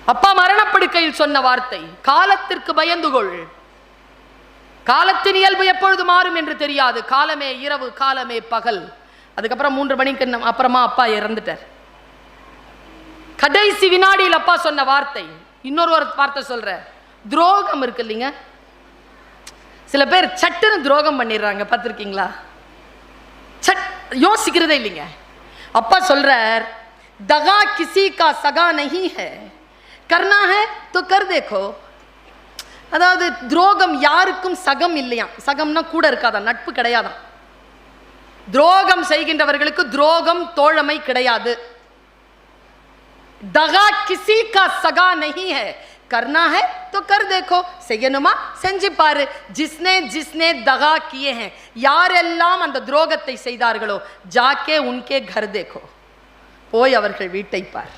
அப்பா மரணப்படுக்கையில் சொன்ன வார்த்தை, காலத்திற்கு பயந்துகொள். காலத்தின் இயல்பு எப்பொழுது மாறும் என்று தெரியாது. காலமே இரவு, காலமே பகல். அதுக்கப்புறம் 3 மணிக்கு அப்புறமா அப்பா இறந்துட்டார். கடைசி வினாடியில் அப்பா சொன்ன வார்த்தை, இன்னொரு வார்த்தை சொல்ற, துரோகம் இருக்கு இல்லைங்க. சில பேர் சட்டுன்னு துரோகம் பண்ணிடுறாங்க, பார்த்துருக்கீங்களா? யோசிக்கிறதே இல்லைங்க. அப்பா சொல்றார், दगा किसी का सगा नहीं है, करना है तो कर देखो. அதாவது துரோகம் யாருக்கும் சகம் இல்லையா. சகம்னா கூட இருக்காதான், நட்பு கிடையாதான். துரோகம் செய்கின்றவர்களுக்கு துரோகம் தோழமை கிடையாது. दगा किसी का सगा नहीं है, करना है तो कर देखो. செய்யணுமா செஞ்சு பாரு. जिसने जिसने दगा किए हैं, யாரெல்லாம் அந்த துரோகத்தை செய்தார்களோ, जाके उनके घर देखो, போய் அவர்கள் வீட்டை பார்.